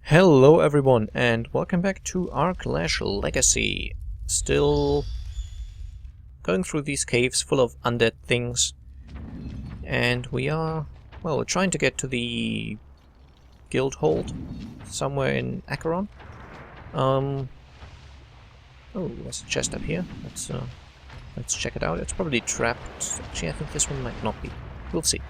Hello everyone and welcome back to Aarklash Legacy. Still going through these caves full of undead things. And we're trying to get to the guild hold somewhere in Acheron. Oh, there's a chest up here. Let's check it out. It's probably trapped. Actually, I think this one might not be. We'll see.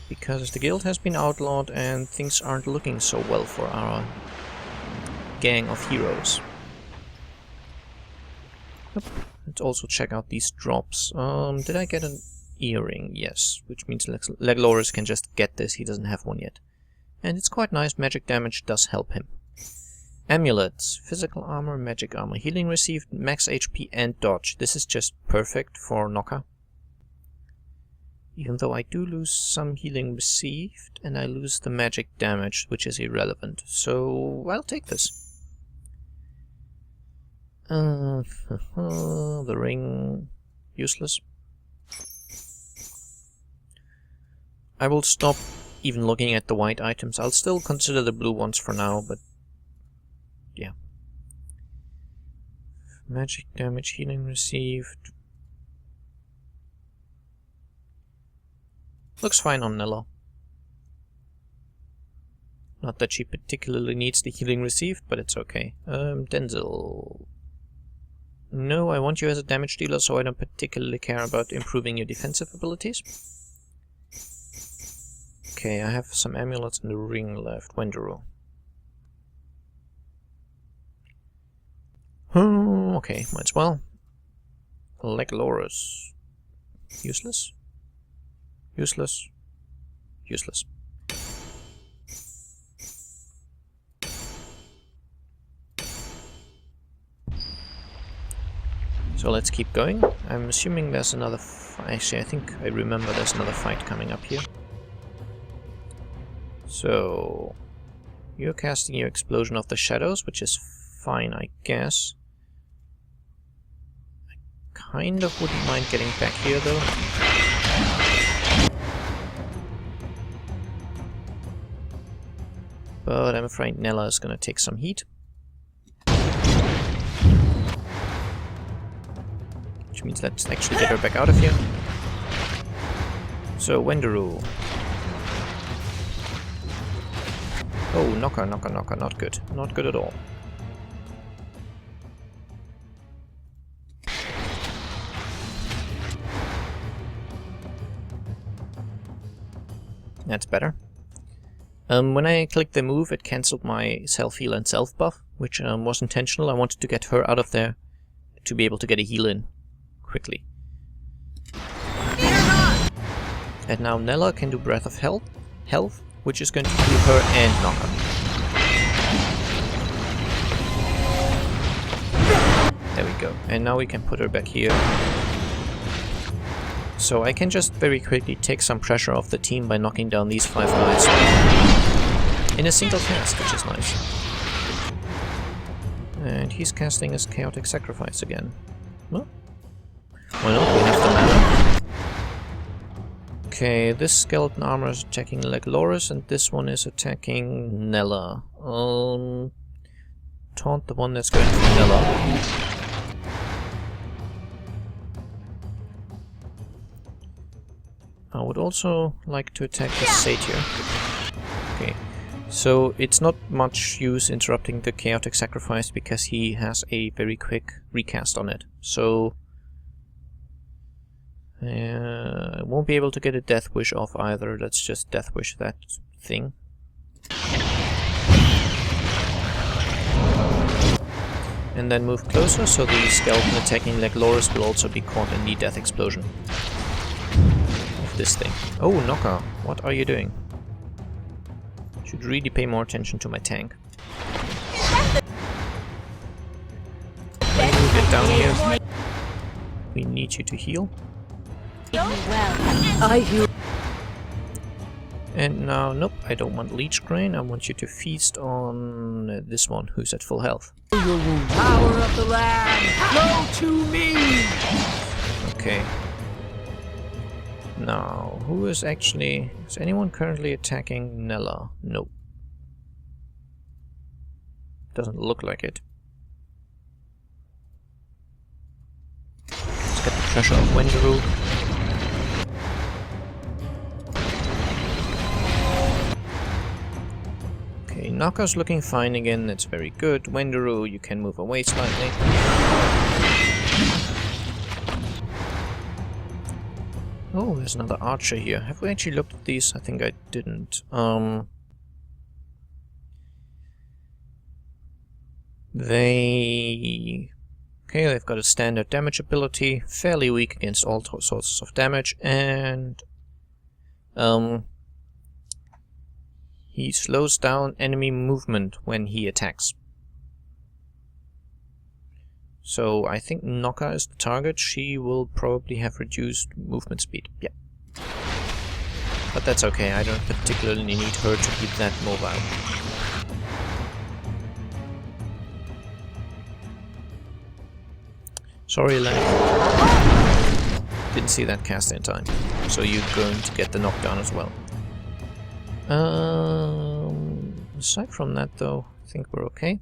Because the guild has been outlawed and things aren't looking so well for our gang of heroes. Yep. Let's also check out these drops. Did I get an earring? Yes, which means Leglorus can just get this, he doesn't have one yet. And it's quite nice, magic damage does help him. Amulets, physical armor, magic armor, healing received, max HP and dodge. This is just perfect for Knocker. Even though I do lose some healing received, and I lose the magic damage, which is irrelevant. So, I'll take this. The ring... useless. I will stop even looking at the white items. I'll still consider the blue ones for now, but... yeah. Magic damage, healing received... looks fine on Nella. Not that she particularly needs the healing received, but it's okay. Denzel. No, I want you as a damage dealer, so I don't particularly care about improving your defensive abilities. Okay, I have some amulets and a ring left. Wenderu. Okay, might as well. Leglorus. Useless? Useless. Useless. So let's keep going. I'm assuming there's another actually, I think I remember there's another fight coming up here. So... you're casting your Explosion of the Shadows, which is fine, I guess. I kind of wouldn't mind getting back here, though. But I'm afraid Nella is gonna take some heat. Which means let's actually get her back out of here. So, Wenderu. Oh, knocker, not good. Not good at all. That's better. When I clicked the move, it cancelled my self-heal and self-buff, which was intentional. I wanted to get her out of there to be able to get a heal in quickly. And now Nella can do Breath of Health, which is going to heal her and Knocker. There we go. And now we can put her back here. So I can just very quickly take some pressure off the team by knocking down these 5 guys in a single cast, which is nice. And he's casting his Chaotic Sacrifice again. Well, why not? We have the mana. Okay, this skeleton armor is attacking Leglorus, and this one is attacking Nella. Taunt the one that's going to be Nella. I would also like to attack the Satyr. Okay, so it's not much use interrupting the Chaotic Sacrifice because he has a very quick recast on it. So I won't be able to get a Death Wish off either. Let's just Death Wish that thing. And then move closer, so the skeleton attacking Leglorus will also be caught in the Death Explosion. This thing. Oh, Knocker, what are you doing? Should really pay more attention to my tank. Get down here. We need you to heal. And now, nope, I don't want Leech Grain. I want you to feast on this one who's at full health. Power of the land, flow to me. Okay. Now, who is actually... Is anyone currently attacking Nella? No. Doesn't look like it. Let's get the pressure of Wendiru. Okay, Knocker's looking fine again, that's very good. Wendiru, you can move away slightly. Oh, there's another archer here. Have we actually looked at these? I think I didn't. Okay, they've got a standard damage ability, fairly weak against all sorts of damage, and he slows down enemy movement when he attacks. So I think Knocker is the target. She will probably have reduced movement speed. Yeah. But that's okay, I don't particularly need her to be that mobile. Sorry, Len. Didn't see that cast in time. So you're going to get the knockdown as well. Aside from that though, I think we're okay.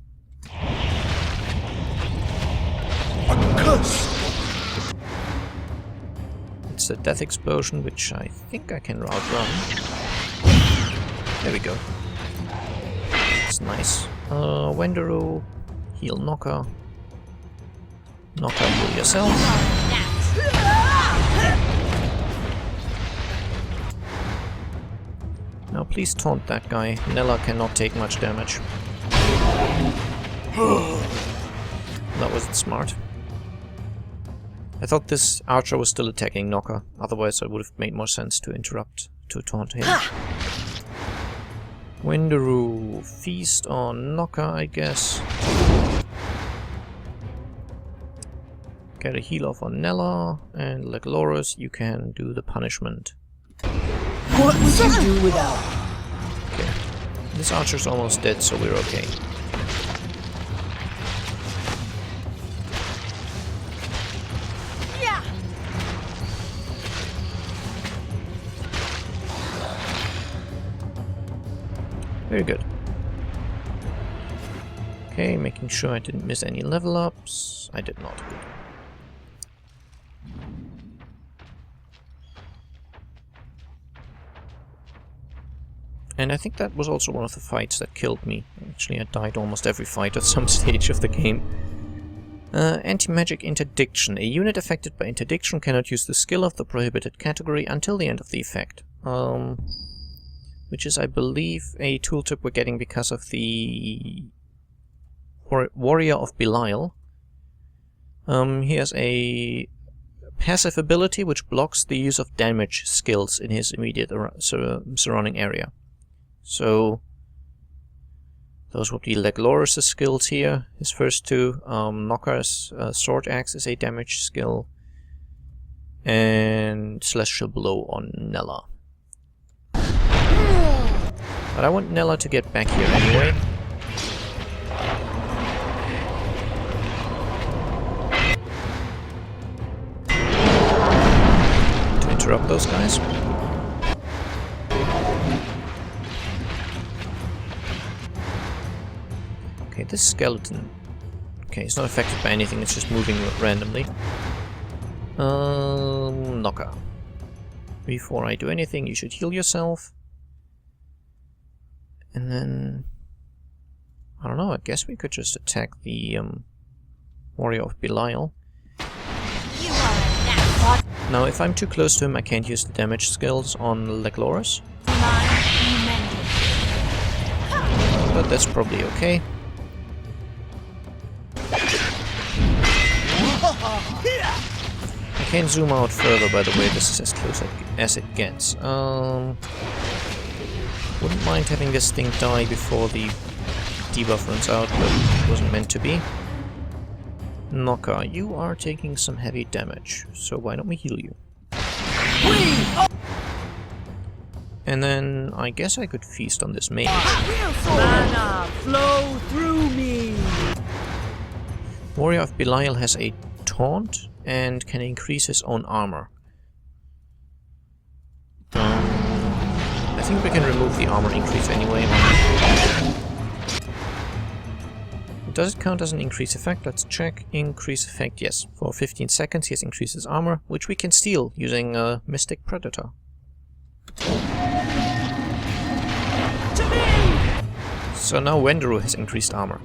It's a death explosion, which I think I can outrun. There we go. That's nice. Wendiru, heal Knocker. Knocker, heal yourself. Now please taunt that guy. Nella cannot take much damage. That wasn't smart. I thought this archer was still attacking Knocker, otherwise it would have made more sense to interrupt to taunt him. Wendiru, feast on Knocker, I guess. Get a heal off on Nella, and Leglorus, you can do the punishment. What would you do without? Okay. This archer's almost dead, so we're okay. Very good. Okay, making sure I didn't miss any level ups. I did not. Good. And I think that was also one of the fights that killed me. Actually, I died almost every fight at some stage of the game. Anti-magic interdiction. A unit affected by interdiction cannot use the skill of the prohibited category until the end of the effect. Which is, I believe, a tooltip we're getting because of the Warrior of Belial. He has a passive ability which blocks the use of damage skills in his immediate surrounding area. So those would be Leglorus' skills here, his first two. Knocker's Sword Axe is a damage skill, and Celestial Blow on Nella. But I want Nella to get back here anyway. To interrupt those guys. Okay, this skeleton... Okay, it's not affected by anything, it's just moving randomly. Knocker. Before I do anything, you should heal yourself. And then... I don't know, I guess we could just attack the Warrior of Belial. Now, if I'm too close to him, I can't use the damage skills on Leglorus. But that's probably okay. I can zoom out further, by the way, this is as close as it gets. Wouldn't mind having this thing die before the debuff runs out, but it wasn't meant to be. Knocker, you are taking some heavy damage, so why don't we heal you? And then I guess I could feast on this mage. Mana flow through me. Warrior of Belial has a taunt and can increase his own armor. I think we can remove the armor increase anyway. Does it count as an increase effect? Let's check. Increase effect, yes. For 15 seconds he has increased his armor, which we can steal using Mystic Predator. So now Wenderu has increased armor.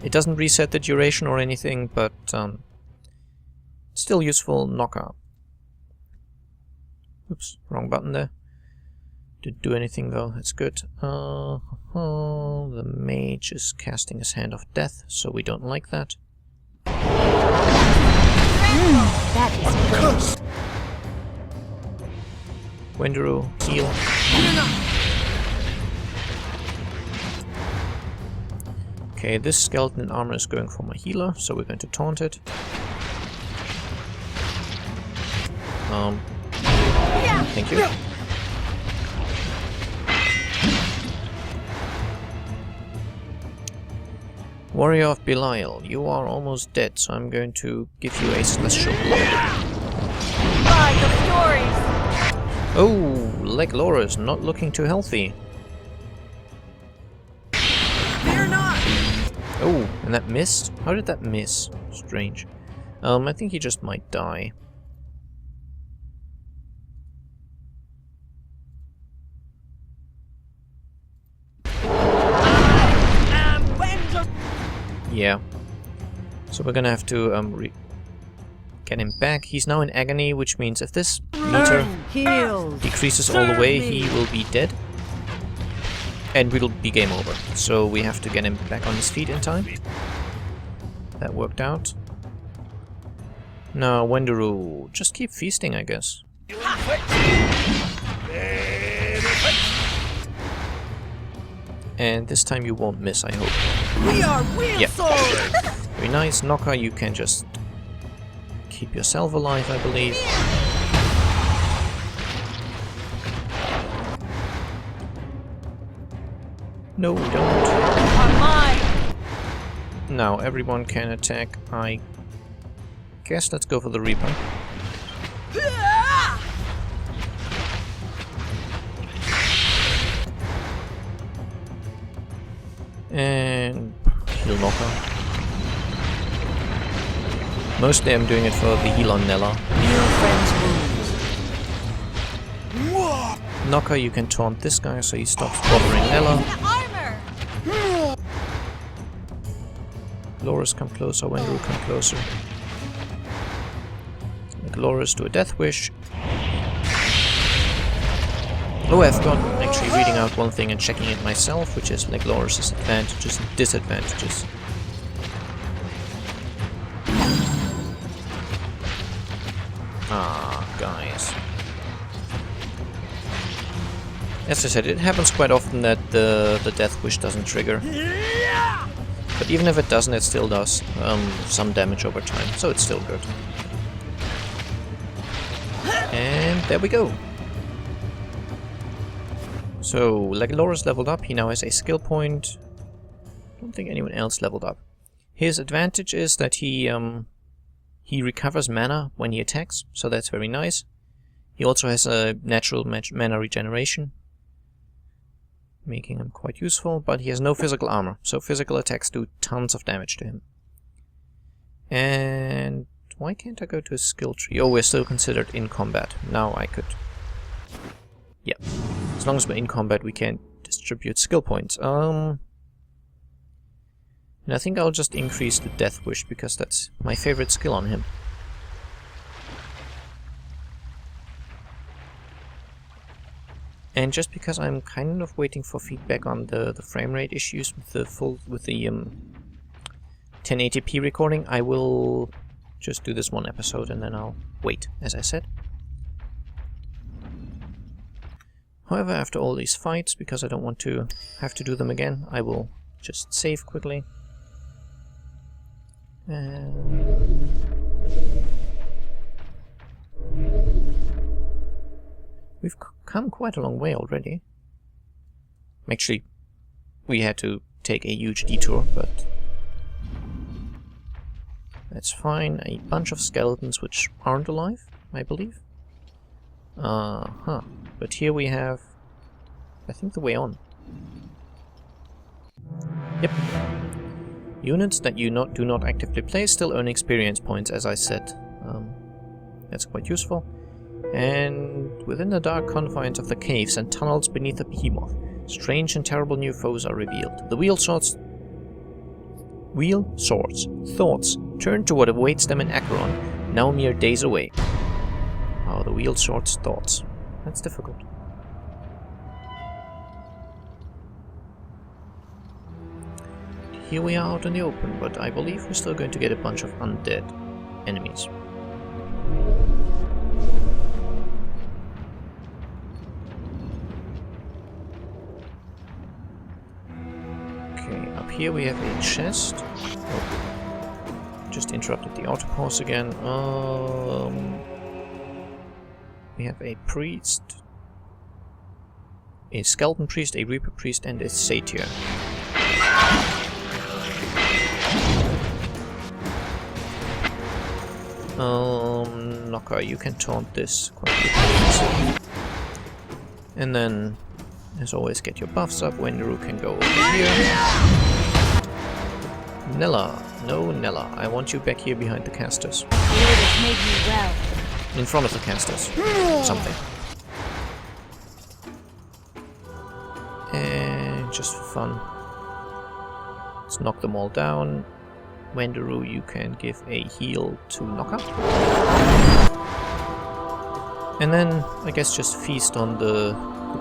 It doesn't reset the duration or anything, but still useful. Knocker. Oops, wrong button there. Didn't do anything though, that's good. The mage is casting his Hand of Death, so we don't like that. That is good. Wenderu, heal. Okay, this skeleton in armor is going for my healer, so we're going to taunt it. Thank you. Warrior of Belial, you are almost dead, so I'm going to give you a celestial blow. Oh, Leglora is not looking too healthy. Fear not. Oh, and that missed? How did that miss? Strange. I think he just might die. Yeah. So we're gonna have to get him back. He's now in agony, which means if this meter decreases all the way, he will be dead. And it'll be game over. So we have to get him back on his feet in time. That worked out. Now, Wenderu, just keep feasting, I guess. And this time you won't miss, I hope. We are real swords. Very nice. Knocker, you can just keep yourself alive, I believe. No, don't. Now everyone can attack. I guess let's go for the Reaper. And heal Knocker. Mostly I'm doing it for the heal on Nella. Knocker, you can taunt this guy so he stops bothering Nella. Glorious, come closer. Wenderu, come closer. Glorious, do a death wish. Oh, I've got actually reading out one thing and checking it myself, which is Leglorus's advantages and disadvantages. Ah, guys. As I said, it happens quite often that the death wish doesn't trigger. But even if it doesn't, it still does some damage over time, so it's still good. And there we go. So, Leglorus leveled up, he now has a skill point. I don't think anyone else leveled up. His advantage is that he recovers mana when he attacks, so that's very nice. He also has a natural mana regeneration, making him quite useful, but he has no physical armor, so physical attacks do tons of damage to him. And why can't I go to his skill tree? Oh, we're still considered in combat. Now I could... Yeah. As long as we're in combat, we can't distribute skill points. And I think I'll just increase the Death Wish, because that's my favorite skill on him. And just because I'm kind of waiting for feedback on the frame rate issues with the 1080p recording, I will just do this one episode and then I'll wait, as I said. However, after all these fights, because I don't want to have to do them again, I will just save quickly. We've come quite a long way already. Actually, we had to take a huge detour, but that's fine. A bunch of skeletons which aren't alive, I believe. But here we have, I think, the way on. Yep. Units that you do not actively play still earn experience points, as I said. That's quite useful. And within the dark confines of the caves and tunnels beneath the behemoth, strange and terrible new foes are revealed. The wheel swords thoughts turn to what awaits them in Acheron, now mere days away. Oh, the wheel swords thoughts. That's difficult. Here we are out in the open, but I believe we're still going to get a bunch of undead enemies. Okay, up here we have a chest. Oh, just interrupted the autopause again. We have a priest, a skeleton priest, a reaper priest, and a satyr. Knocker, you can taunt this quite quickly. And then, as always, get your buffs up. Wenderu can go over here. Nella, no Nella, I want you back here behind the casters. Made me well. In front of the casters. Something. And just for fun, let's knock them all down. Wenderu, you can give a heal to Knocker. And then, I guess just feast on the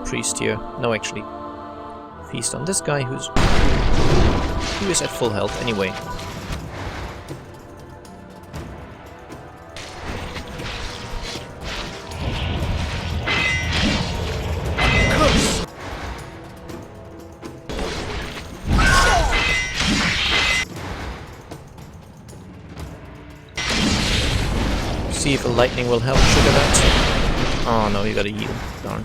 priest here. No, actually. Feast on this guy who is at full health anyway. See if the lightning will help trigger that. Oh no, you gotta heal. Darn.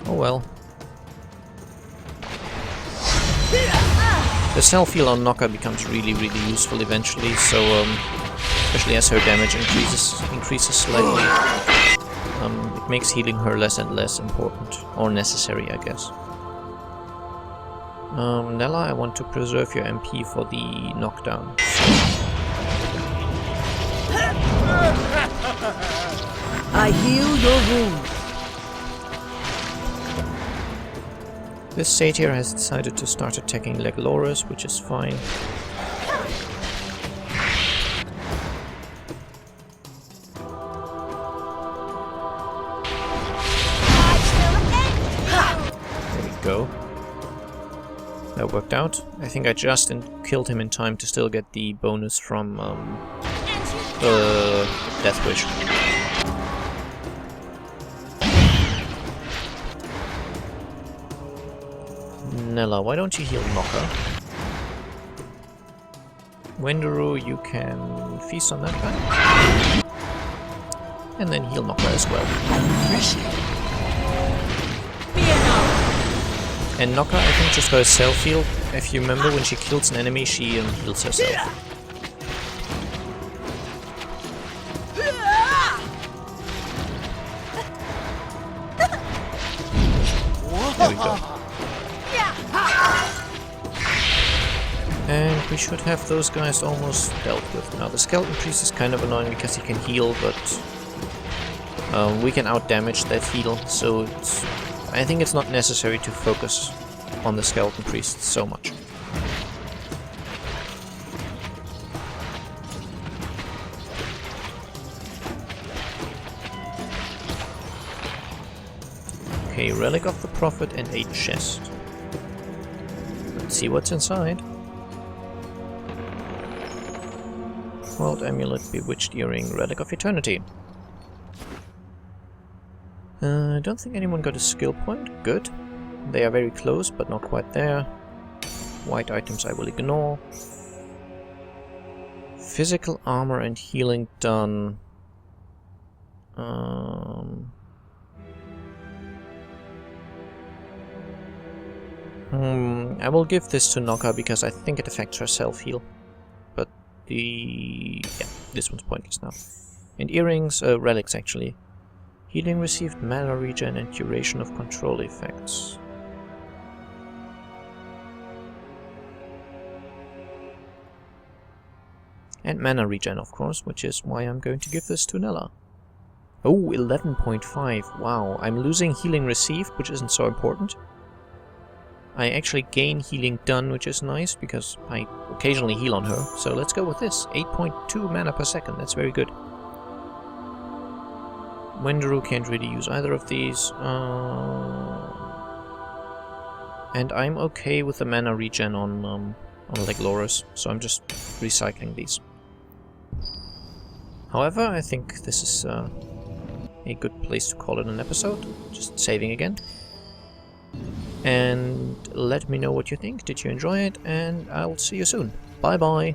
Oh well. The self-heal on Knocker becomes really useful eventually, so especially as her damage increases slightly, it makes healing her less and less important, or necessary, I guess. Nella, I want to preserve your MP for the knockdown. I heal your wound. This satyr has decided to start attacking Leglorus, which is fine. There we go. That worked out. I think I just killed him in time to still get the bonus from Death Wish. Nella, why don't you heal Knocker? Wenderu, you can feast on that guy. And then heal Knocker as well. And Knocker, I think, just got a self-heal. If you remember, when she kills an enemy, she heals herself. There we go. And we should have those guys almost dealt with. Now, the Skeleton Priest is kind of annoying because he can heal, but we can out-damage that heal, so I think it's not necessary to focus on the Skeleton Priest so much. Okay, Relic of the Prophet and a chest. Let's see what's inside. World Amulet, Bewitched Earring, Relic of Eternity. I don't think anyone got a skill point. Good. They are very close, but not quite there. White items I will ignore. Physical armor and healing done. I will give this to Knocker because I think it affects her self-heal. But Yeah, this one's pointless now. And earrings, relics actually. Healing received, mana regen, and duration of control effects. And mana regen, of course, which is why I'm going to give this to Nella. Oh, 11.5. Wow, I'm losing healing received, which isn't so important. I actually gain healing done, which is nice, because I occasionally heal on her. So let's go with this. 8.2 mana per second, that's very good. Wendaru can't really use either of these. And I'm okay with the mana regen on Leglorus, so I'm just recycling these. However, I think this is a good place to call it an episode. Just saving again. And let me know what you think. Did you enjoy it? And I'll see you soon. Bye bye.